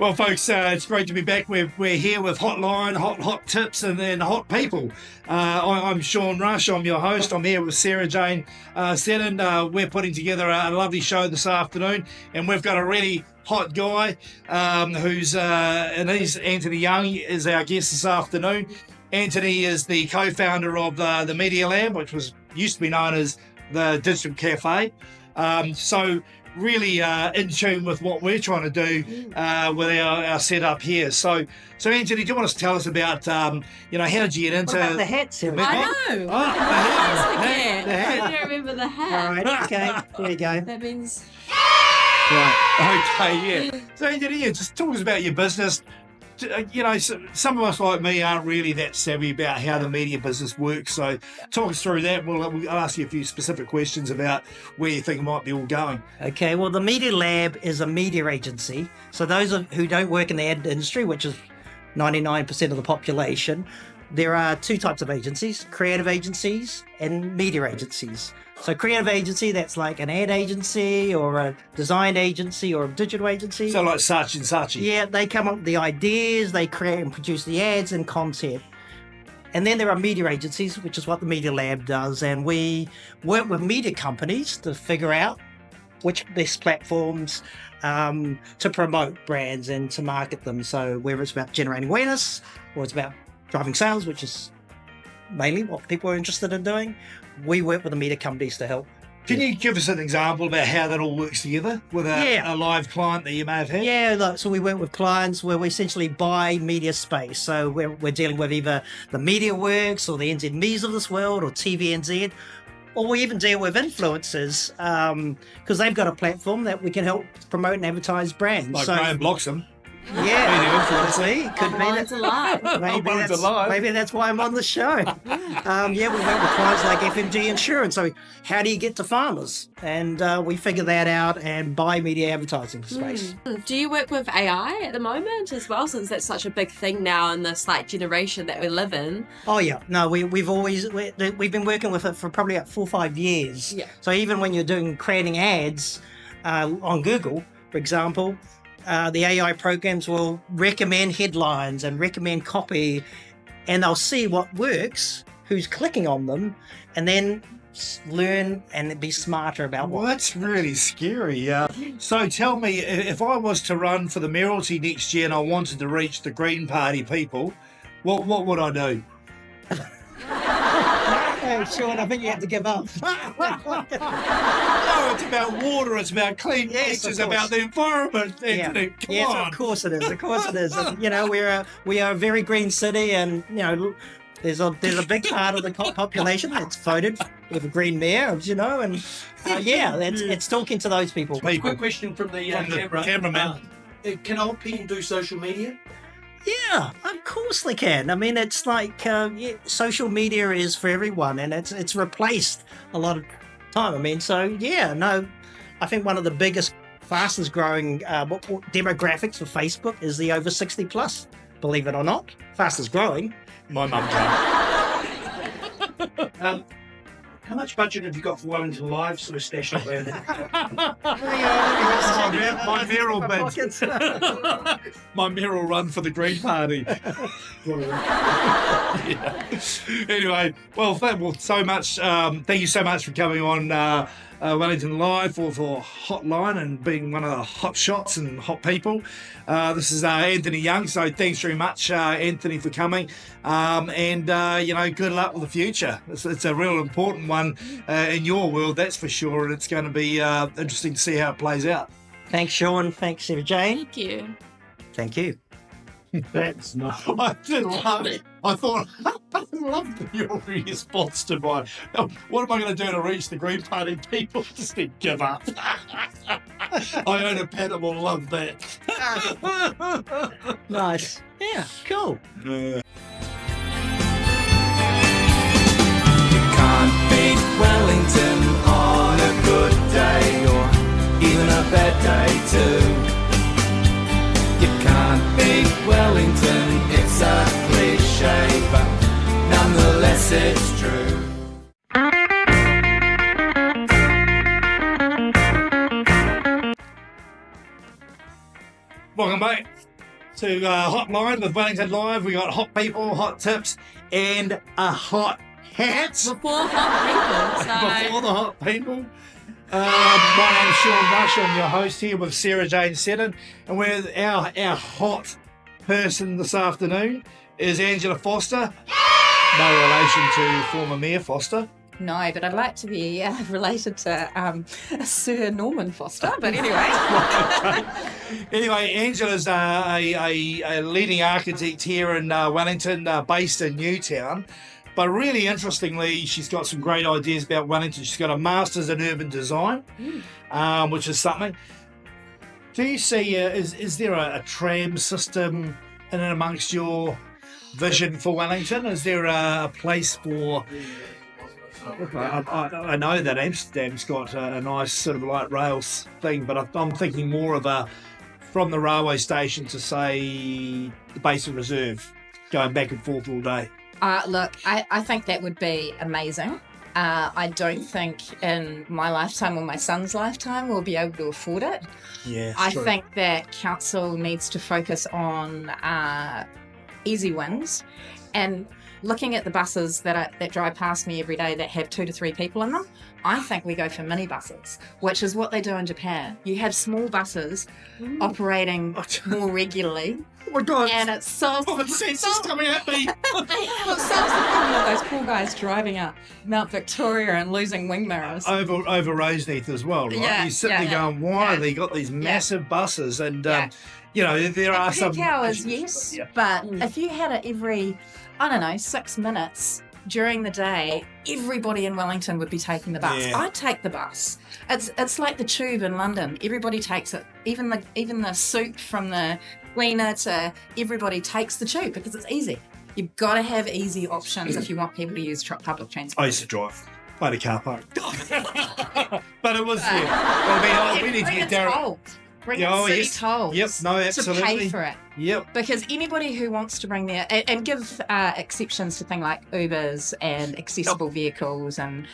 Well, folks, it's great to be back. We're here with Hotline, hot tips, and then hot people. I'm Sean Rush. I'm your host. I'm here with Sarah Jane Seddon. We're putting together a lovely show this afternoon, and we've got a really hot guy and he's Anthony Young is our guest this afternoon. Anthony is the co-founder of the Media Lab, which used to be known as the Digital Cafe. So really in tune with what we're trying to do with our setup here. So Anthony, do you want to tell us about, how did you get into... What about the hat, Sarah? I know. The hat. I don't remember the hat. All right, okay, there you go. That means... Right, okay, yeah. So Anthony, just talk us about your business. Some of us like me aren't really that savvy about how the media business works. So talk us through that. We'll ask you a few specific questions about where you think it might be all going. Okay, well, the Media Lab is a media agency. So those who don't work in the ad industry, which is 99% of the population, there are two types of agencies: creative agencies and media agencies. So creative agency, that's like an ad agency or a design agency or a digital agency. So like such and such. Yeah, they come up with the ideas, they create and produce the ads and content. And then there are media agencies, which is what the Media Lab does. And we work with media companies to figure out which best platforms to promote brands and to market them. So whether it's about generating awareness or it's about driving sales, which is mainly what people are interested in doing, we work with the media companies to help. Can you give us an example about how that all works together with a live client that you may have had? Yeah, look, so we work with clients where we essentially buy media space. So we're dealing with either the MediaWorks or the NZMEs of this world or TVNZ, or we even deal with influencers because they've got a platform that we can help promote and advertise brands. Like Graham Bloxham. Yeah, obviously. Could be It's alive. Maybe that's why I'm on the show. We work with clients like FMG Insurance. So how do you get to farmers? And we figure that out and buy media advertising space. Do you work with AI at the moment as well, since that's such a big thing now in this generation that we live in? Oh yeah, no, we've been working with it for probably about 4 or 5 years. Yeah. So even when you're creating ads on Google, for example, the AI programs will recommend headlines and recommend copy, and they'll see what works, who's clicking on them, and then learn and be smarter about what. Well, that's really scary. So tell me, if I was to run for the mayoralty next year and I wanted to reach the Green Party people, what would I do? Oh, Sean, I think you have to give up. No, it's about water, it's about clean water, it's about the environment. Anthony. Come on. Of course it is. And, we are a very green city, and there's a big part of the population that's voted with a green mayor, and it's talking to those people. Quick question from the cameraman. Can old people do social media? Yeah, of course they can. I mean, it's like social media is for everyone, and it's replaced a lot of time. I mean, I think one of the biggest, fastest growing demographics for Facebook is the over 60 plus. Believe it or not, fastest growing. My mum can't. How much budget have you got for Wellington Live sort of stashed up there? My mayoral bid. My mayoral run for the Green Party. Anyway, well, thank you so much for coming on Wellington Live for Hotline and being one of the hot shots and hot people. This is Anthony Young, so thanks very much, Anthony, for coming. And good luck with the future. It's a real important one in your world, that's for sure, and it's going to be interesting to see how it plays out. Thanks, Sean. Thanks, Sarah Jane. Thank you. Thank you. That's nice. I did love it. I thought, I love your response to mine. What am I going to do to reach the Green Party people? Just to give up. I own a pet and will love that. Nice. Yeah, cool. You can't beat Wellington on a good day or even a bad day too. You can't beat Wellington, it's a cliche, but nonetheless it's true. Welcome back. to Hotline with Wellington Live. We got hot people, hot tips, and a hot hat. Before hot people. So Before the hot people. My name's Sean Rush. I'm your host here with Sarah Jane Seddon. And we're our hot person this afternoon is Angela Foster. No relation to former Mayor Foster. No, but I'd like to be related to Sir Norman Foster. But anyway. Anyway, Angela's a leading architect here in Wellington, based in Newtown. But really interestingly, she's got some great ideas about Wellington. She's got a master's in urban design, which is something. Do you see, is there a tram system in and amongst your vision for Wellington? Is there a place for... I know that Amsterdam's got a nice sort of light rails thing, but I'm thinking more of from the railway station to, say, the Basin Reserve, going back and forth all day. Look, I think that would be amazing. I don't think in my lifetime or my son's lifetime we'll be able to afford it. Yeah, I true. think that council needs to focus on easy wins, and looking at the buses that drive past me every day that have 2 to 3 people in them, I think we go for mini buses, which is what they do in Japan. You have small buses operating more regularly. Oh my God! And it solves Common sense is coming at me. it solves the problem of those poor guys driving up Mount Victoria and losing wing mirrors. over Roseneath as well, right? Yeah, You sit there going, why have they got these massive buses? And you know, there are some peak hours, yes, but if you had it every, I don't know, 6 minutes during the day, everybody in Wellington would be taking the bus. Yeah. I'd take the bus. It's like the tube in London. Everybody takes it. Even the soup from the cleaner to everybody takes the tube because it's easy. You've got to have easy options if you want people to use public transport. I used to drive by the car park. But it was there. I mean, we need to get Darren. Bring city tolls. Yep, no, to absolutely. pay for it. Yep. Because anybody who wants to bring their and give exceptions to things like Ubers and accessible vehicles and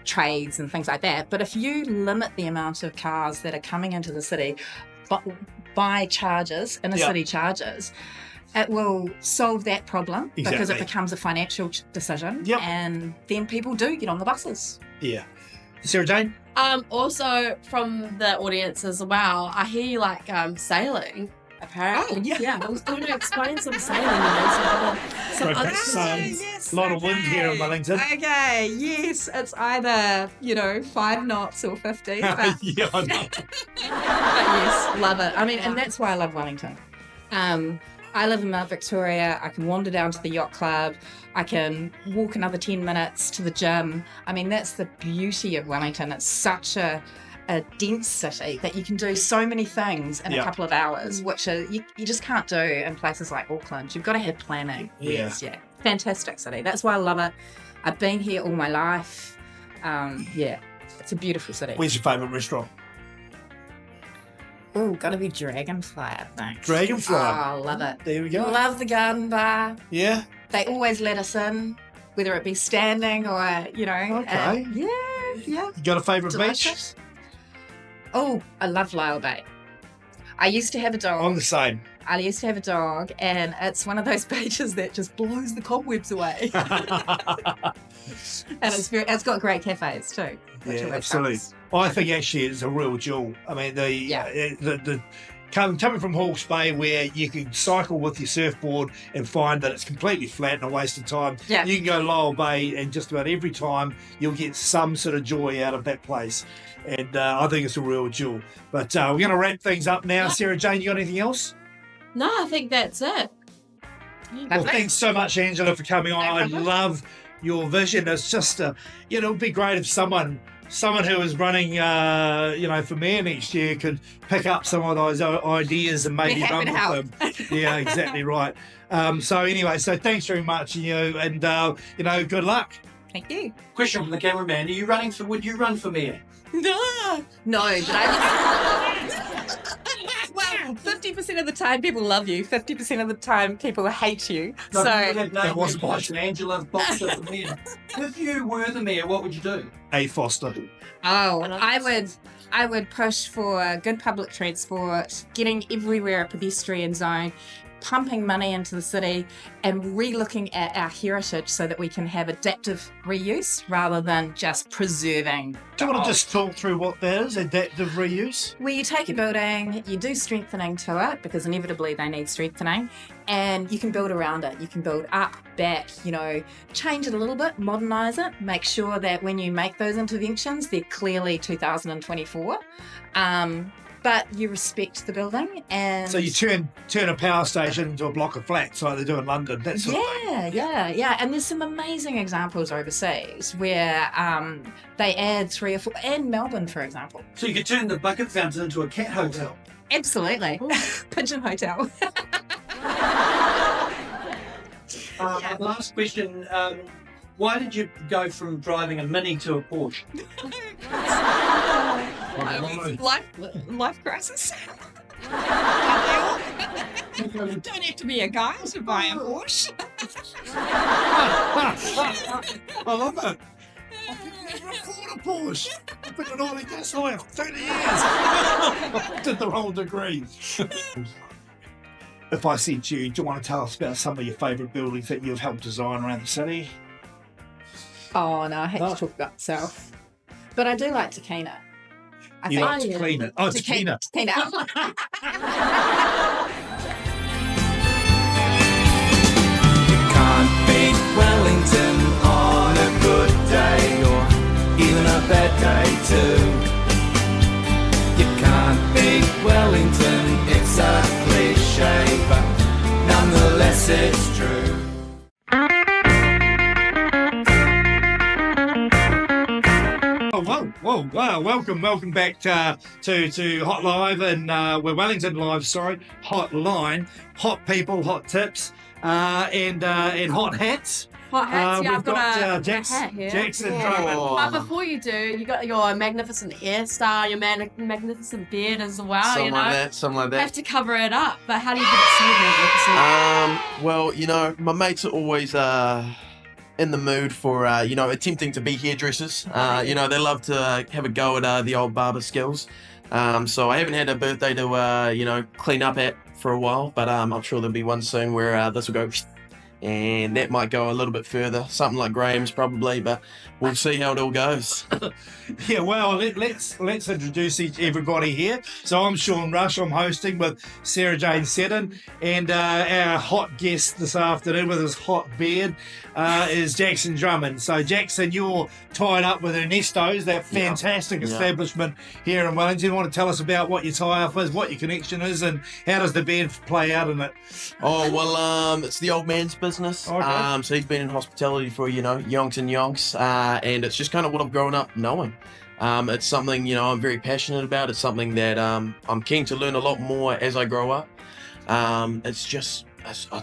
trades and things like that. But if you limit the amount of cars that are coming into the city by charges, inner city charges, it will solve that problem because it becomes a financial decision. Yep. And then people do get on the buses. Yeah. Sarah Jane? also from the audience as well, I hear you like sailing. Apparently, yeah. I was going to explain some sailing. Some other Yes. A lot of wind here in Wellington. Okay, yes, it's either 5 knots or 50. But, Yeah, I know. but yes, love it. I mean, and that's why I love Wellington. I live in Mount Victoria. I can wander down to the yacht club. I can walk another 10 minutes to the gym. I mean, that's the beauty of Wellington. It's such a dense city that you can do so many things in a couple of hours, which you just can't do in places like Auckland. You've got to have planning. Yeah. Yeah. Fantastic city. That's why I love it. I've been here all my life. It's a beautiful city. Where's your favourite restaurant? Oh, got to be Dragonfly, I think. Dragonfly. Oh, love it. There we go. Love the garden bar. Yeah. They always let us in, whether it be standing or, Okay. yeah. You got a favourite beach? Delicious. Oh, I love Lyle Bay. I used to have a dog. I'm the same. I used to have a dog, and it's one of those beaches that just blows the cobwebs away. And it's got great cafes too. which Yeah, always absolutely. helps. I think actually it's a real jewel. I mean, the coming from Hawke's Bay, where you can cycle with your surfboard and find that it's completely flat and a waste of time. Yeah. You can go Lyle Bay, and just about every time you'll get some sort of joy out of that place. And I think it's a real jewel. But we're going to wrap things up now. Sarah Jane, you got anything else? No, I think that's it. Well, thanks so much, Angela, for coming on. I love your vision. It's just, it would be great if someone who is running, for mayor next year could pick up some of those ideas and maybe We're happy run to with them. Yeah, exactly right. So thanks very much, and good luck. Thank you. Question from the cameraman: would you run for mayor? No, but I. Well, 50% of the time people love you, 50% of the time people hate you. No, So That wasn't my question. Angela Foster for mayor. If you were the mayor, what would you do? A Foster. I I would push for good public transport, getting everywhere a pedestrian zone, pumping money into the city, and re-looking at our heritage so that we can have adaptive reuse rather than just preserving. Do you want to just talk through what that is, adaptive reuse? Where you take a building, you do strengthening to it, because inevitably they need strengthening, and you can build around it. You can build up, back, change it a little bit, modernise it, make sure that when you make those interventions, they're clearly 2024. But you respect the building, and So you turn a power station into a block of flats like they do in London. That sort of thing. yeah. And there's some amazing examples overseas where they add 3 or 4, and Melbourne, for example. So you could turn the bucket fountain into a cat hotel. Absolutely. Pigeon Hotel. Last question. Why did you go from driving a Mini to a Porsche? Life crisis. Don't have to be a guy to buy a Porsche. I love it. I can never afford a Porsche. I've been an oil and gas lawyer for 30 years. Did the wrong degree. If I said to you, do you want to tell us about some of your favourite buildings that you've helped design around the city? Oh, no, I hate to talk about myself. But I do like Takina. You like to clean it. Oh, Takina. Takina. Can't beat Wellington on a good day or even a bad day too. You can't beat Wellington, it's a cliche, but nonetheless it's true. Wow, welcome back to Hot Live, and we're Wellington Live, Hotline, hot people, hot tips, and hot hats. Hot hats, We've I've got a Jackson hat here. Drummond. But before you do, you got your magnificent hairstyle, your magnificent beard as well, Something like You that. have to cover it up, but how do you get it so magnificent? Well, my mates are always in the mood for, attempting to be hairdressers. They love to have a go at the old barber skills. So I haven't had a birthday to, clean up at for a while, but I'm sure there'll be one soon where this will go, and that might go a little bit further. Something like Graham's probably, but we'll see how it all goes. Yeah, well, let's introduce everybody here. So I'm Sean Rush. I'm hosting with Sarah Jane Seddon, and our hot guest this afternoon with his hot beard is Jackson Drummond. So Jackson, you're tied up with Ernesto's, that fantastic establishment here in Wellington. You want to tell us about what your tie-up is, what your connection is, and how does the beard play out in it? Oh, well, it's the old man's business. Okay. So he's been in hospitality for, yonks and yonks, and it's just kind of what I've grown up knowing. It's something, I'm very passionate about. It's something that I'm keen to learn a lot more as I grow up. It's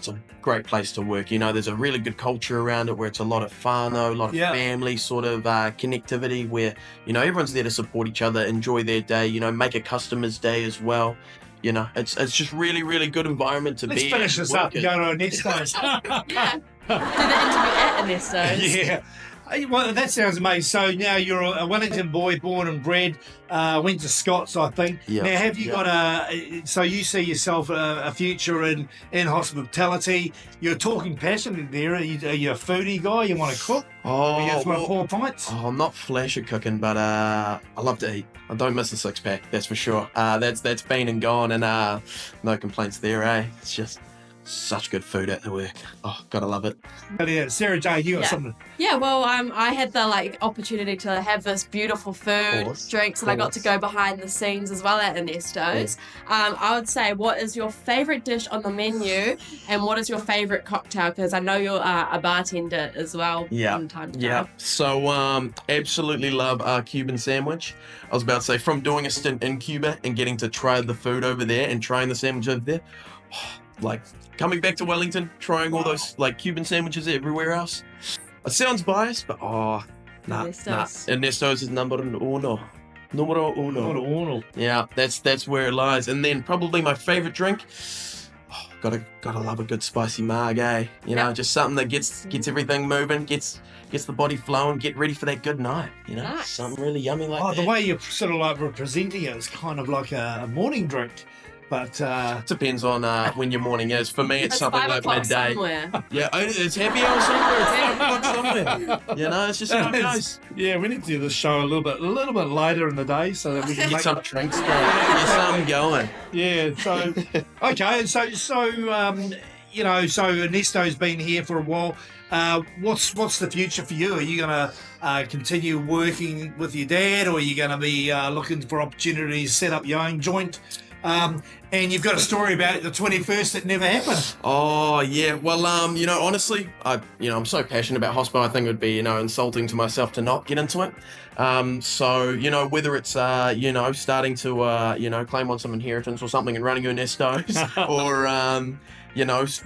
a great place to work. There's a really good culture around it where it's a lot of whānau, a lot of family sort of connectivity where, everyone's there to support each other, enjoy their day, make a customer's day as well. It's just really, really good environment to Let's be. finish this up and go to Ernesto's. Yeah. Do the interview at Ernesto's. Yeah. Well, that sounds amazing. So now you're a Wellington boy, born and bred, went to Scots, I think. Yeah. Now, have you got so you see yourself a future in hospitality? You're talking passionate there. Are you a foodie guy? You want to cook? Oh, You just want to pour pints? I'm not flash at cooking, but I love to eat. I don't miss a six pack, that's for sure. That's been and gone, and no complaints there, eh? It's just such good food at the work. Oh, gotta love it. Yeah, Sarah Jane, you got Yeah. something. Yeah, well, I had the opportunity to have this beautiful food, Course, drinks, and I got to go behind the scenes as well at Ernesto's. I would say, what is your favourite dish on the menu, and what is your favourite cocktail? Because I know you're a bartender as well. From time to time. So absolutely love our Cuban sandwich. I was about to say, from doing a stint in Cuba and getting to try the food over there and trying the sandwich over there, coming back to Wellington, trying all those Cuban sandwiches everywhere else. It sounds biased, but Ernesto's. Ernesto's is numero uno. Numero uno. Yeah, that's where it lies. And then probably my favorite drink, gotta love a good spicy marg, eh? You know, just something that gets everything moving, gets the body flowing, get ready for that good night. You know, Nice. something really yummy like that. The way you're sort of like representing it is kind of like a morning drink. But It depends on when your morning is. For me, it's something 5 like o'clock midday. somewhere. Yeah, it's happy hour somewhere. It's 5 o'clock somewhere. You know, it's just how it goes. yeah, we need to do this show a little bit later in the day so that we can Get make some drinks going. Get something going. Yeah. So okay. So you know, so Ernesto's been here for a while. What's the future for you? Are you going to continue working with your dad, or are you going to be looking for opportunities to set up your own joint? And you've got a story about the 21st that never happened. Oh yeah, well you know, honestly, I'm so passionate about hospital. I think it would be insulting to myself to not get into it. So you know, whether it's starting to claim on some inheritance or something and running Ernesto's, or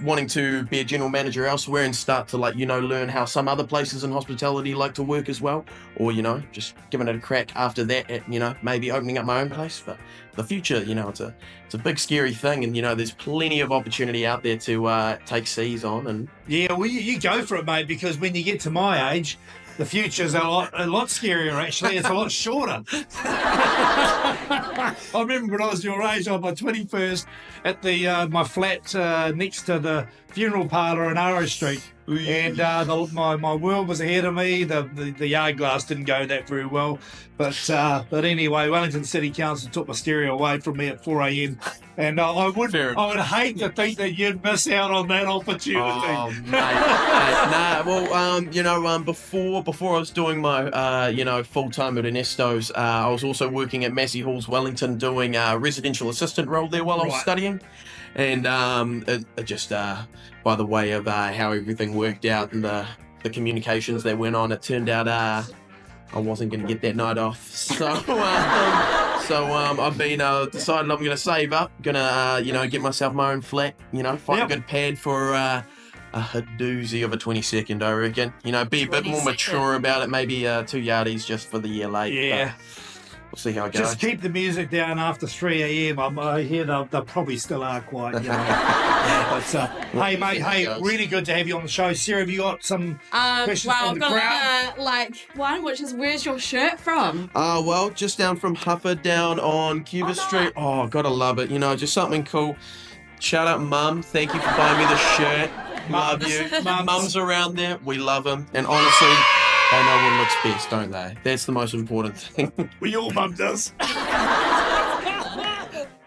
wanting to be a general manager elsewhere and start to learn how some other places in hospitality like to work as well, or just giving it a crack after that at maybe opening up my own place. But the future, it's a big scary thing, and there's plenty of opportunity out there to take seize on. And yeah, well, you go for it, mate, because when you get to my age, the future's a lot scarier, actually. It's a lot shorter. I remember when I was your age, on my 21st, at my flat next to the funeral parlour in Arrow Street. And my world was ahead of me. The yard glass didn't go that very well. But anyway, Wellington City Council took my stereo away from me at 4 a.m. And I would hate to think that you'd miss out on that opportunity. Oh, mate. Nah, well, before I was doing my, full-time at Ernesto's, I was also working at Massey Halls, Wellington, doing a residential assistant role there while I was studying. And it just, by the way of how everything worked out and the communications that went on, it turned out I wasn't going to get that night off. So I've been decided I'm going to save up, going to get myself my own flat, find a good pad for a doozy of a 22nd, I reckon. Be a bit more mature about it, maybe 2 yardies just for the year late. Yeah. We'll see how it goes. Just keep the music down after 3 a.m. I hear they probably still are quite. But hey, mate, really good to have you on the show. Sarah, have you got some questions from the crowd? One, which is, where's your shirt from? Well, just down from Huffer, down on Cuba Street. Oh, gotta love it. Just something cool. Shout out, Mum. Thank you for buying me the shirt. Love you. Mum's around there. We love them. And honestly, they know what looks best, don't they? That's the most important thing. Your mum does.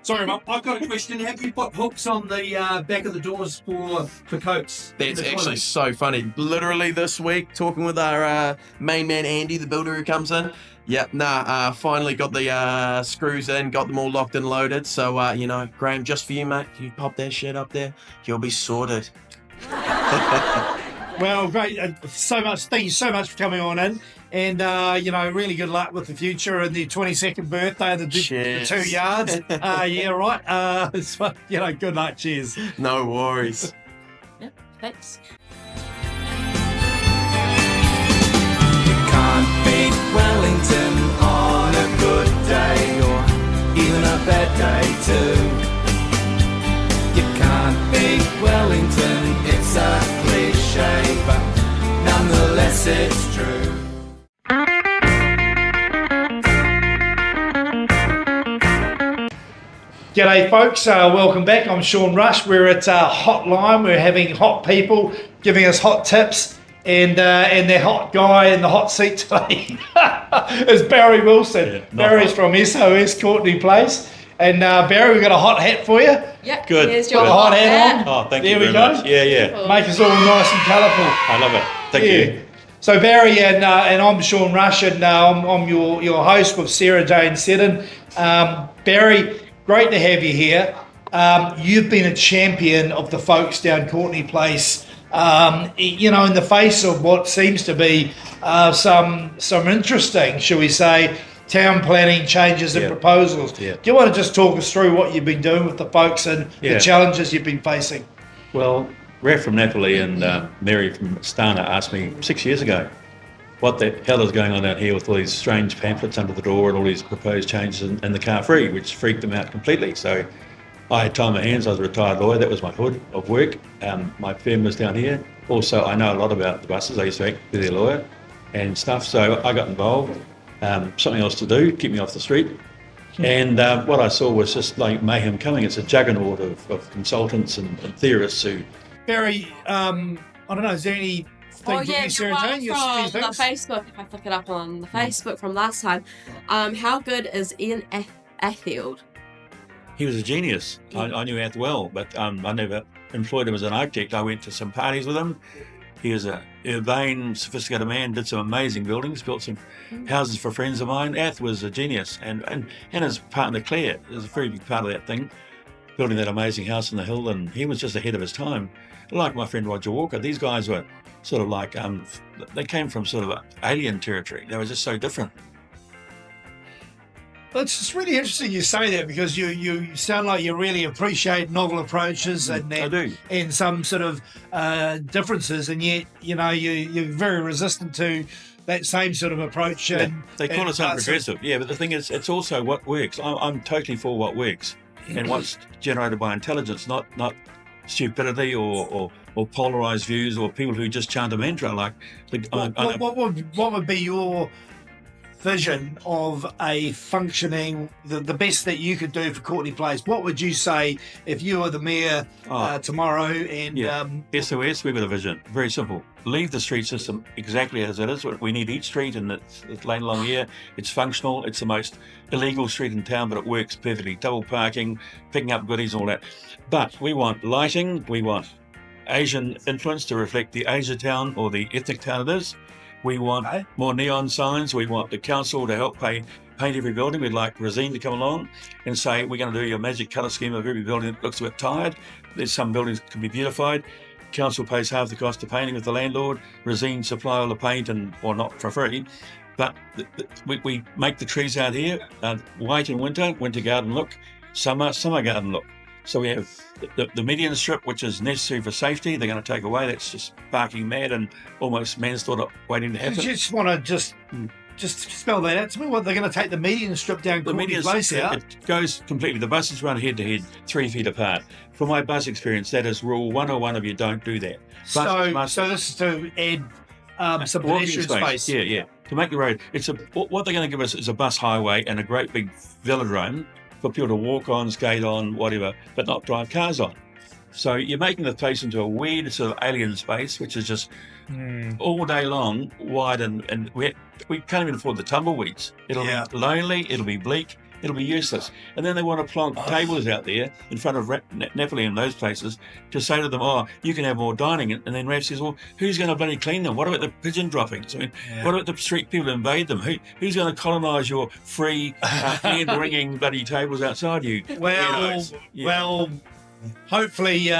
Sorry, Mum. I've got a question. Have you put hooks on the back of the doors for coats? That's actually so funny. Literally this week, talking with our main man, Andy, the builder who comes in. Finally got the screws in, got them all locked and loaded. So, Graham, just for you, mate, you pop that shit up there, you'll be sorted. Well, great. Thank you so much for coming on in. And, really good luck with the future and the 22nd birthday, the 2 yards. Yeah, right. Good luck. Cheers. No worries. Yeah, thanks. You can't beat Wellington on a good day or even a bad day too. You can't beat Wellington, it's a cliche, but nonetheless it's true. G'day folks, welcome back. I'm Sean Rush. We're at HOTLINE. We're having hot people giving us hot tips, and their hot guy in the hot seat today is Barry Wilson. Barry's from SOS Courtney Place. And Barry, we've got a hot hat for you. Yep. Good. Here's your Got the hot hat on. Oh, thank you There we very go. much. Yeah. Make us all nice and colourful. I love it. Thank you. So Barry and I'm Sean Rush, and I'm your host with Sarah Jane Seddon. Barry, great to have you here. You've been a champion of the folks down Courtney Place. In the face of what seems to be some interesting, shall we say, town planning changes and proposals. Yeah. Do you want to just talk us through what you've been doing with the folks and the challenges you've been facing? Well, Raf from Napoli and Mary from Stana asked me 6 years ago what the hell is going on out here with all these strange pamphlets under the door and all these proposed changes in the car free, which freaked them out completely. So I had time on my hands. I was a retired lawyer. That was my hood of work. My firm was down here. Also, I know a lot about the buses. I used to act with their lawyer and stuff. So I got involved. Something else to do, keep me off the street. And what I saw was just like mayhem coming. It's a juggernaut of consultants and theorists who... Barry, I don't know, is there any... Yeah, Sarah Jane, from the Facebook, if I flick it up on the Facebook from last time, how good is Ian Atfield? He was a genius. I knew Ath well, but I never employed him as an architect. I went to some parties with him. He was a urbane, sophisticated man, did some amazing buildings, built some houses for friends of mine. Ath was a genius, and his partner Claire is a very big part of that thing, building that amazing house in the hill, and he was just ahead of his time. Like my friend Roger Walker, these guys were sort of like, they came from sort of alien territory. They were just so different. Well, it's really interesting you say that, because you sound like you really appreciate novel approaches I do. and some sort of differences, and yet you're very resistant to that same sort of approach. They call us unprogressive, yeah, but the thing is, it's also what works. I'm totally for what works and what's generated by intelligence, not stupidity or polarized views or people who just chant a mantra. Like, what would be your vision of a functioning, the best that you could do for Courtney Place? What would you say if you were the mayor tomorrow? And SOS, we've got a vision. Very simple. Leave the street system exactly as it is. We need each street, and it's laid along here. It's functional. It's the most illegal street in town, but it works perfectly. Double parking, picking up goodies, all that. But we want lighting. We want Asian influence to reflect the Asia town or the ethnic town it is. We want more neon signs. We want the council to help paint every building. We'd like Resine to come along and say, we're going to do your magic colour scheme of every building that looks a bit tired. There's some buildings that can be beautified. Council pays half the cost of painting with the landlord. Resine supply all the paint, or not for free. But we make the trees out here white in winter garden look, summer garden look. So we have the median strip, which is necessary for safety. They're going to take away. That's just barking mad and almost manslaughter waiting to happen. You just want to just spell that out to me. What, they're going to take the median strip down? The median place out? It goes completely. The buses run head to head, 3 feet apart. From my bus experience, that is rule 101 of you don't do that. So this is to add some pedestrian space. Yeah. To make the road, what they're going to give us is a bus highway and a great big velodrome for people to walk on, skate on, whatever, but not drive cars on. So you're making the place into a weird sort of alien space, which is just all day long, wide, and we can't even afford the tumbleweeds. It'll be lonely, it'll be bleak, it'll be useless. And then they want to plonk tables out there in front of Napoli and those places to say to them, you can have more dining. And then Raph says, well, who's going to bloody clean them? What about the pigeon droppings? I mean, what about the street people who invade them? Who's going to colonise your free hand-wringing bloody tables outside you? Well, hopefully,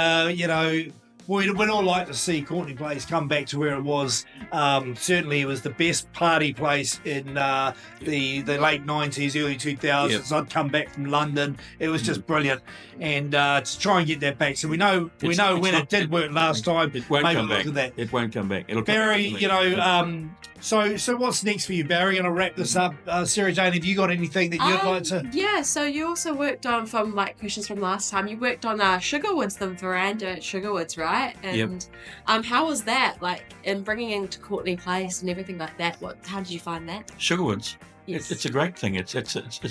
we'd all like to see Courtney Place come back to where it was. Certainly, it was the best party place in the late 90s, early 2000s. I'd come back from London. It was just brilliant. And to try and get that back. So we know when it did work last time. It won't come back. It won't come back. Barry, so what's next for you, Barry? And I'll wrap this up. Sarah Jane, have you got anything that you'd like to? Yeah, so you also worked on, from questions from last time, you worked on Sugarwoods, the veranda at Sugarwoods, right? And how was that, like, in bringing into Courtney Place and everything like that? How did you find that? Sugarwoods. Yes. It's a great thing. It's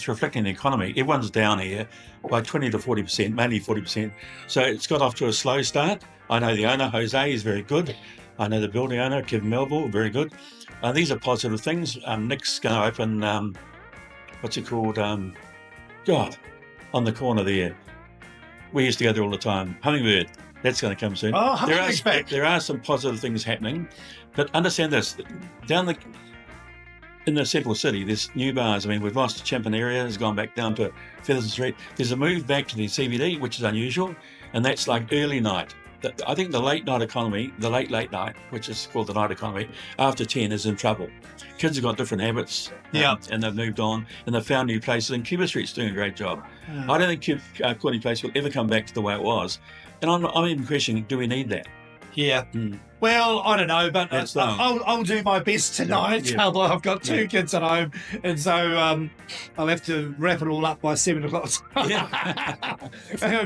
reflecting the economy. Everyone's down here by 20 to 40%, mainly 40%. So it's got off to a slow start. I know the owner, Jose, is very good. I know the building owner, Kevin Melville, very good. These are positive things. Nick's going to open, what's it called? On the corner there. We used to go there all the time. Hummingbird. That's going to come soon. Oh, Hummingbird's back. There are some positive things happening. But understand this. In the central city, there's new bars. I mean, we've lost the Champion area. It's gone back down to Featherston Street. There's a move back to the CBD, which is unusual. And that's like early night. I think the late night economy, the late night, which is called the night economy, after 10 is in trouble. Kids have got different habits, and they've moved on, and they've found new places, and Cuba Street's doing a great job. I don't think Courtney Place will ever come back to the way it was. And I'm even questioning, do we need that? Yeah. Well, I don't know, but That's I'll do my best tonight. Yeah. Although I've got two kids at home, and so I'll have to wrap it all up by 7 o'clock.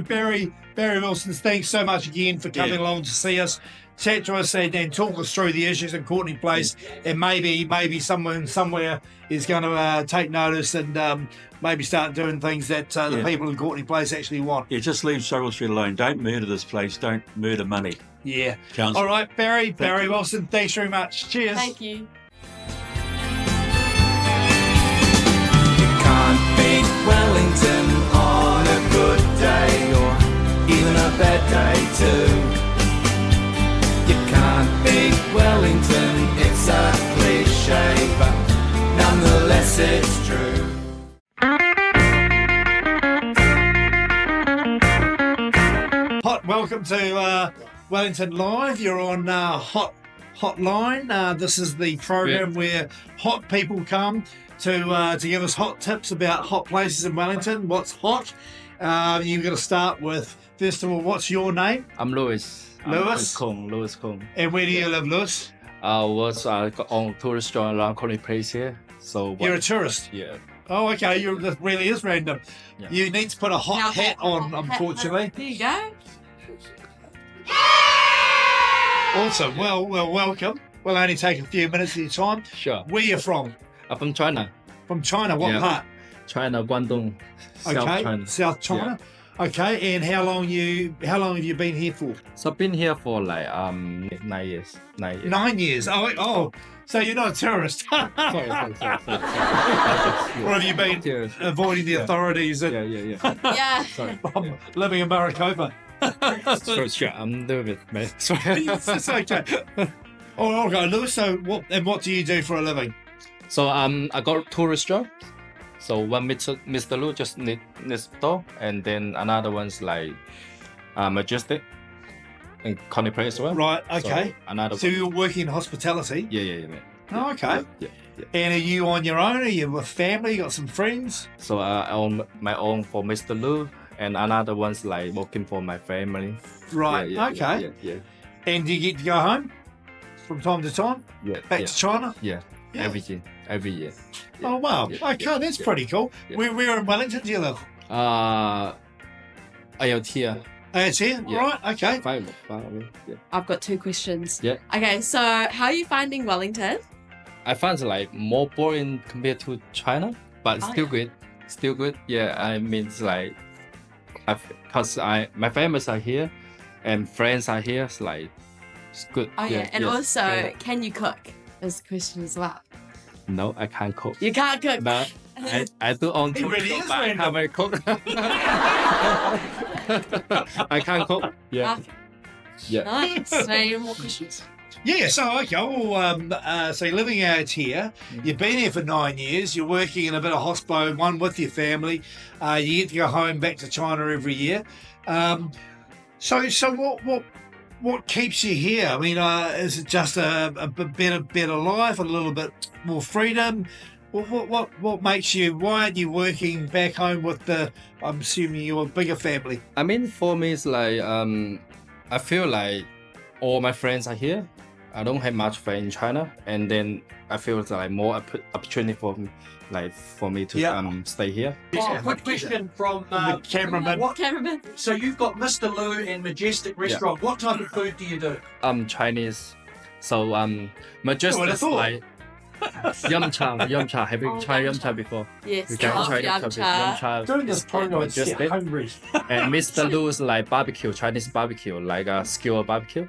Barry Wilson, thanks so much again for coming along to see us, chat to us, and talk us through the issues in Courtney Place, and maybe someone somewhere is going to take notice and maybe start doing things that the people in Courtney Place actually want. Yeah, just leave Struggle Street alone. Don't murder this place. Don't murder money. Yeah. Council. All right, Barry Wilson, thanks very much. Cheers. Thank you. You can't beat Wellington on a good day or even a bad day too. You can't beat Wellington, it's a cliche, but nonetheless it's true. Welcome to Wellington Live. You're on HOTLINE. This is the program where hot people come to give us hot tips about hot places in Wellington. What's hot? You've got to start with, first of all, what's your name? I'm Louis. Louis? Louis Kong. And where do you live, Lewis? I was on tourist joint around Courtney Place here. So You're a tourist? Yeah. Oh, okay. That really is random. Yeah. You need to put a hot hat on, unfortunately. There you go. Awesome. Well, welcome. We'll only take a few minutes of your time. Sure. Where you from? I'm from China. From China. What Yeah. part? China, Guangdong. South Okay. China. South China. Okay. And how long have you been here for? So I've been here for like 9 years. 9 years. 9 years. Oh. So you're not a tourist. Sorry. Or have you been Cheers. avoiding the authorities and Yeah. Yeah. Sorry. living in Maricopa? Sure. I'm doing it, mate. Sorry. It's okay. Oh, okay, Lewis. So what do you do for a living? So I got a tourist job. So one Mr. Lu just next door, and then another one's like Majestic in Courtney Place as well. Right. So Okay. another So one. you're working in hospitality. Yeah, mate. Oh, okay. Yeah. And are you on your own? Are you with family? You got some friends? So I own my own for Mr. Lu, and another one's like working for my family. Right. Okay. Yeah. And do you get to go home from time to time? Yeah. Back to China? Yeah. Yeah. Every year. Every year. Yeah. Oh, wow. Yeah. Okay, that's Yeah. pretty cool. Yeah. Where in Wellington do you live? IoT here. Oh, it's here? Yeah. Right, okay. Far away. Yeah. I've got 2 questions. Yeah. Okay, so how are you finding Wellington? I find it like more boring compared to China, but Oh, still yeah. good. Still good. Yeah. I mean, it's like, because my families are here, and friends are here. It's like, it's good. Oh yeah, and also, Yeah. can you cook? Is the question as well. No, I can't cook. You can't cook. No, I do own It really cook, is but I random. can't cook. I can't cook. Yeah. Okay. Yeah. Nice. Any more questions? Yeah, so okay, well, so you're living out here. You've been here for 9 years. You're working in a bit of hospo, one with your family. You get to go home back to China every year. So what keeps you here? I mean, is it just a better life, a little bit more freedom? What makes you? Why aren't you working back home with the? I'm assuming you're a bigger family. I mean, for me, it's like I feel like all my friends are here. I don't have much friends in China, and then I feel it's like more opportunity for me to Yeah. stay here. Oh, quick question from The cameraman. Cameraman. So you've got Mr. Lu and Majestic Restaurant. What type of food do you do? Chinese. So Majestic would've is thought. like yum cha. Have you Oh, tried yum yum cha before? Yes. You can love try yum yum cha. cha. During this program, I just get hungry. And Mr. Lu is like barbecue, Chinese barbecue, like a skewer barbecue.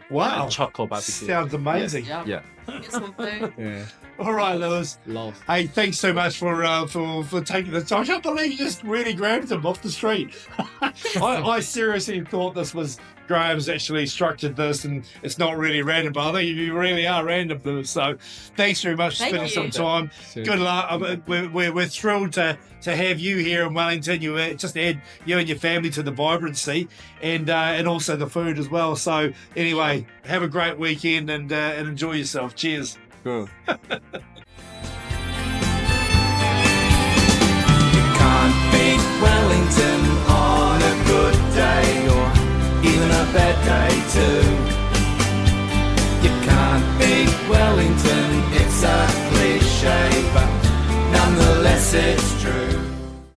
Wow. Chocolate barbecue. Sounds amazing. Yeah. Get some food. Yeah. All right, Lewis. Love. Hey, thanks so much for taking the time. I can't believe you just really grabbed him off the street. I seriously thought this was Graham's actually structured this, and it's not really random. But I think you really are random, Lewis. So thanks very much for Thank spending you. some time. Good luck. We're thrilled to have you here in Wellington. You just add you and your family to the vibrancy, and also the food as well. So anyway, have a great weekend and enjoy yourself. Cheers. Cool.